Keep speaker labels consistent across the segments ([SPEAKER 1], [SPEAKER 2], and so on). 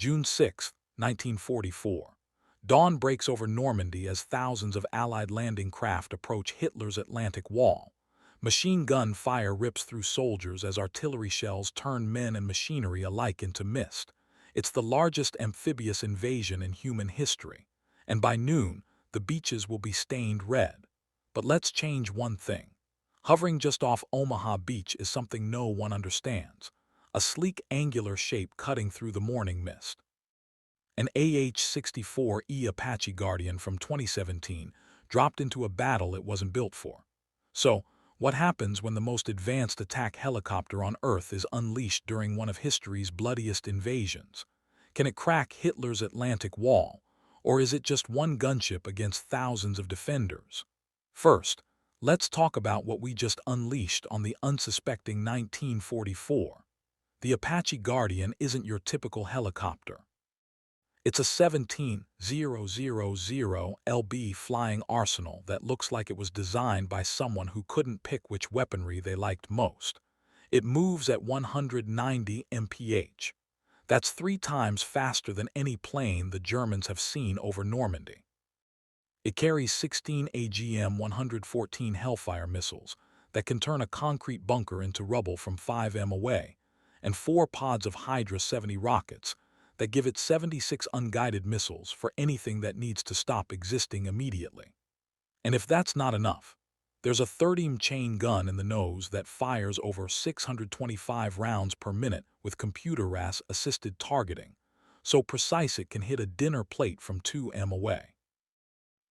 [SPEAKER 1] June 6, 1944. Dawn breaks over Normandy as thousands of Allied landing craft approach Hitler's Atlantic Wall. Machine gun fire rips through soldiers as artillery shells turn men and machinery alike into mist. It's the largest amphibious invasion in human history, and by noon, the beaches will be stained red. But let's change one thing. Hovering just off Omaha Beach is something no one understands. A sleek angular shape cutting through the morning mist. An AH-64E Apache Guardian from 2017 dropped into a battle it wasn't built for. So, what happens when the most advanced attack helicopter on Earth is unleashed during one of history's bloodiest invasions? Can it crack Hitler's Atlantic Wall, or is it just one gunship against thousands of defenders? First, let's talk about what we just unleashed on the unsuspecting 1944. The Apache Guardian isn't your typical helicopter. It's a 17,000 lb flying arsenal that looks like it was designed by someone who couldn't pick which weaponry they liked most. It moves at 190 mph. That's 3 times faster than any plane the Germans have seen over Normandy. It carries 16 AGM-114 Hellfire missiles that can turn a concrete bunker into rubble from 5 m away, and 4 pods of Hydra 70 rockets that give it 76 unguided missiles for anything that needs to stop existing immediately. And if that's not enough, there's a 30 chain gun in the nose that fires over 625 rounds per minute with computer RAS-assisted targeting, so precise it can hit a dinner plate from 2 m away.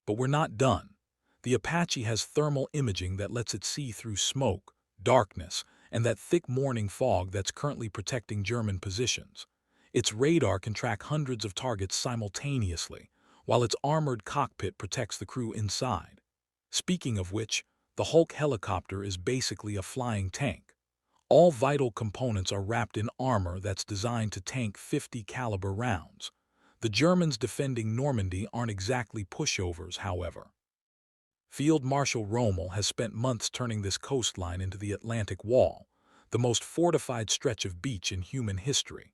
[SPEAKER 1] But we're not done. The Apache has thermal imaging that lets it see through smoke, darkness, and that thick morning fog that's currently protecting German positions. Its radar can track hundreds of targets simultaneously, while its armored cockpit protects the crew inside. Speaking of which, the Hulk helicopter is basically a flying tank. All vital components are wrapped in armor that's designed to tank 50 caliber rounds. The Germans defending Normandy aren't exactly pushovers, however. Field Marshal Rommel has spent months turning this coastline into the Atlantic Wall, the most fortified stretch of beach in human history.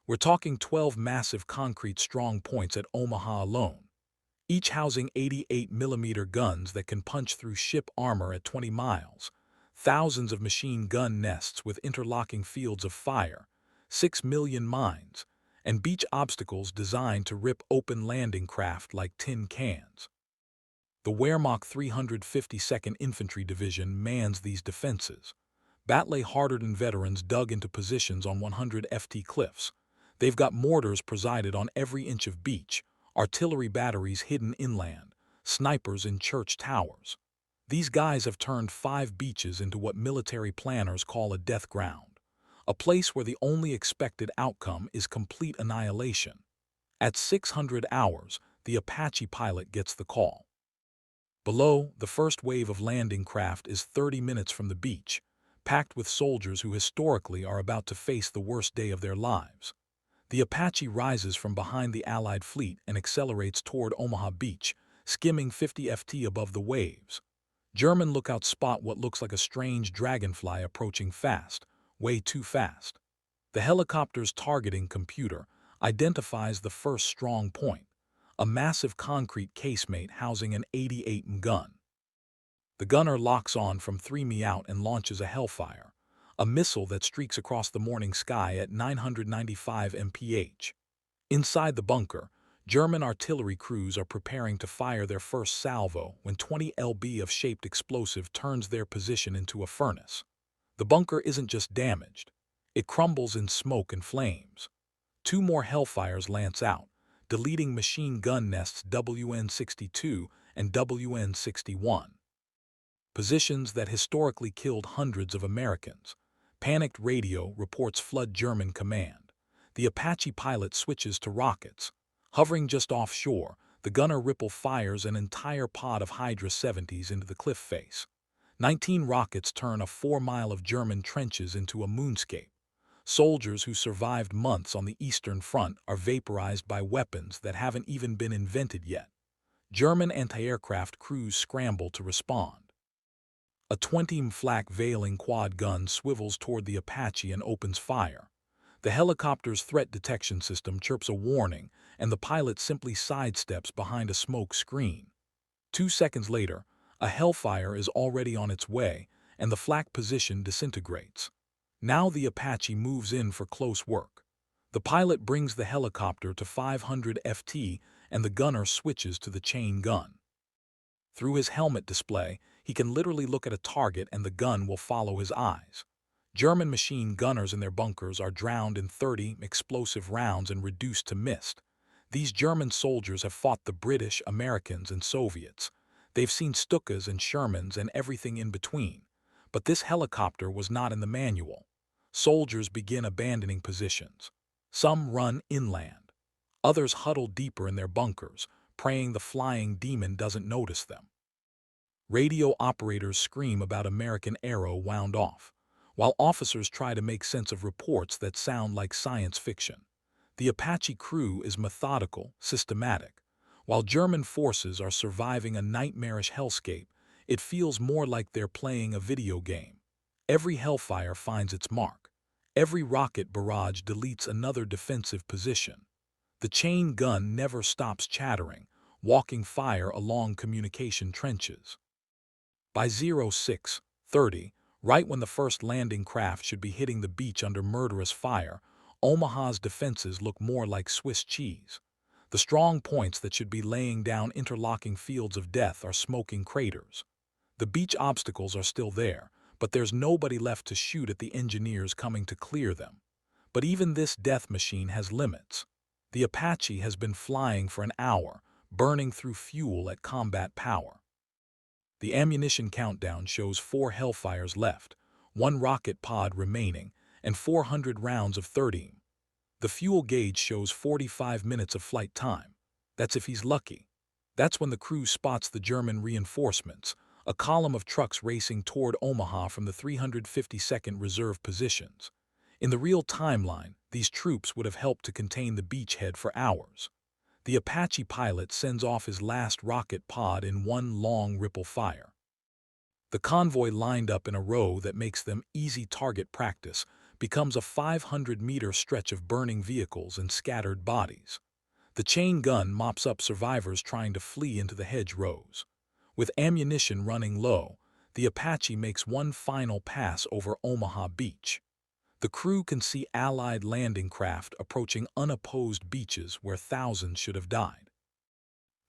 [SPEAKER 1] We're talking 12 massive concrete strong points at Omaha alone, each housing 88mm guns that can punch through ship armor at 20 miles, thousands of machine gun nests with interlocking fields of fire, 6 million mines, and beach obstacles designed to rip open landing craft like tin cans. The Wehrmacht 352nd Infantry Division mans these defenses. Battlet-hardened veterans dug into positions on 100 ft cliffs. They've got mortars presided on every inch of beach, artillery batteries hidden inland, snipers in church towers. These guys have turned 5 beaches into what military planners call a death ground, a place where the only expected outcome is complete annihilation. At 600 hours, the Apache pilot gets the call. Below, the first wave of landing craft is 30 minutes from the beach, packed with soldiers who historically are about to face the worst day of their lives. The Apache rises from behind the Allied fleet and accelerates toward Omaha Beach, skimming 50 ft above the waves. German lookouts spot what looks like a strange dragonfly approaching fast, way too fast. The helicopter's targeting computer identifies the first strong point, a massive concrete casemate housing an 88mm gun. The gunner locks on from 3 m out and launches a Hellfire, a missile that streaks across the morning sky at 995 mph. Inside the bunker, German artillery crews are preparing to fire their first salvo when 20 lb of shaped explosive turns their position into a furnace. The bunker isn't just damaged, it crumbles in smoke and flames. 2 more Hellfires lance out, deleting machine gun nests WN-62 and WN-61. Positions that historically killed hundreds of Americans. Panicked radio reports flood German command. The Apache pilot switches to rockets. Hovering just offshore, the gunner ripple fires an entire pod of Hydra 70s into the cliff face. 19 rockets turn a 4 mile of German trenches into a moonscape. Soldiers who survived months on the Eastern Front are vaporized by weapons that haven't even been invented yet. German anti-aircraft crews scramble to respond. A 20 flak Veiling quad gun swivels toward the Apache and opens fire. The helicopter's threat detection system chirps a warning, and the pilot simply sidesteps behind a smoke screen. 2 seconds later, a Hellfire is already on its way, and the flak position disintegrates. Now the Apache moves in for close work. The pilot brings the helicopter to 500 FT, and the gunner switches to the chain gun. Through his helmet display, he can literally look at a target and the gun will follow his eyes. German machine gunners in their bunkers are drowned in 30 explosive rounds and reduced to mist. These German soldiers have fought the British, Americans, and Soviets. They've seen Stukas and Shermans and everything in between. But this helicopter was not in the manual. Soldiers begin abandoning positions. Some run inland. Others huddle deeper in their bunkers, praying the flying demon doesn't notice them. Radio operators scream about American Aero wound off, while officers try to make sense of reports that sound like science fiction. The Apache crew is methodical, systematic. While German forces are surviving a nightmarish hellscape, it feels more like they're playing a video game. Every Hellfire finds its mark. Every rocket barrage deletes another defensive position. The chain gun never stops chattering, walking fire along communication trenches. By 06:30, right when the first landing craft should be hitting the beach under murderous fire, Omaha's defenses look more like Swiss cheese. The strong points that should be laying down interlocking fields of death are smoking craters. The beach obstacles are still there, but there's nobody left to shoot at the engineers coming to clear them. But even this death machine has limits. The Apache has been flying for an hour, burning through fuel at combat power. The ammunition countdown shows 4 Hellfires left, 1 rocket pod remaining, and 400 rounds of 30. The fuel gauge shows 45 minutes of flight time. That's if he's lucky. That's when the crew spots the German reinforcements, a column of trucks racing toward Omaha from the 352nd Reserve positions. In the real timeline, these troops would have helped to contain the beachhead for hours. The Apache pilot sends off his last rocket pod in one long ripple fire. The convoy lined up in a row that makes them easy target practice becomes a 500-meter stretch of burning vehicles and scattered bodies. The chain gun mops up survivors trying to flee into the hedgerows. With ammunition running low, the Apache makes one final pass over Omaha Beach. The crew can see Allied landing craft approaching unopposed beaches where thousands should have died.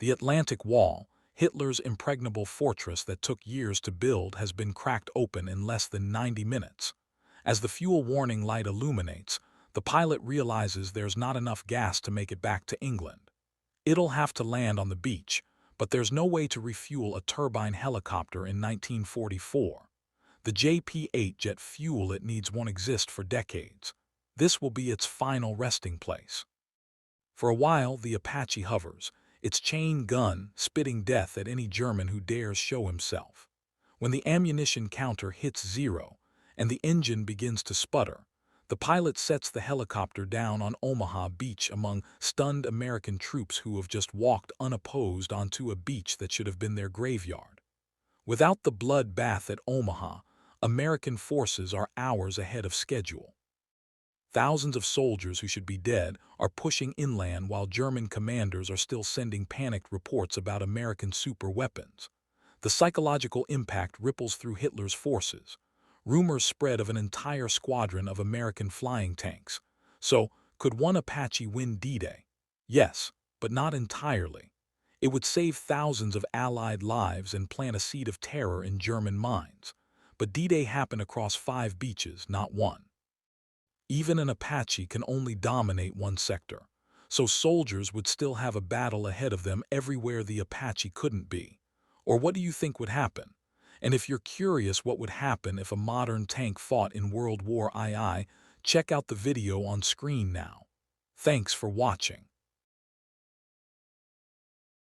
[SPEAKER 1] The Atlantic Wall, Hitler's impregnable fortress that took years to build, has been cracked open in less than 90 minutes. As the fuel warning light illuminates, the pilot realizes there's not enough gas to make it back to England. It'll have to land on the beach, but there's no way to refuel a turbine helicopter in 1944. The JP-8 jet fuel it needs won't exist for decades. This will be its final resting place. For a while, the Apache hovers, its chain gun spitting death at any German who dares show himself. When the ammunition counter hits 0 and the engine begins to sputter, the pilot sets the helicopter down on Omaha Beach among stunned American troops who have just walked unopposed onto a beach that should have been their graveyard. Without the bloodbath at Omaha, American forces are hours ahead of schedule. Thousands of soldiers who should be dead are pushing inland while German commanders are still sending panicked reports about American super weapons. The psychological impact ripples through Hitler's forces. Rumors spread of an entire squadron of American flying tanks. So, could one Apache win D-Day? Yes, but not entirely. It would save thousands of Allied lives and plant a seed of terror in German minds. But D-Day happened across 5 beaches, not one. Even an Apache can only dominate one sector, so soldiers would still have a battle ahead of them everywhere the Apache couldn't be. Or what do you think would happen? And if you're curious what would happen if a modern tank fought in World War II, check out the video on screen now. Thanks for watching.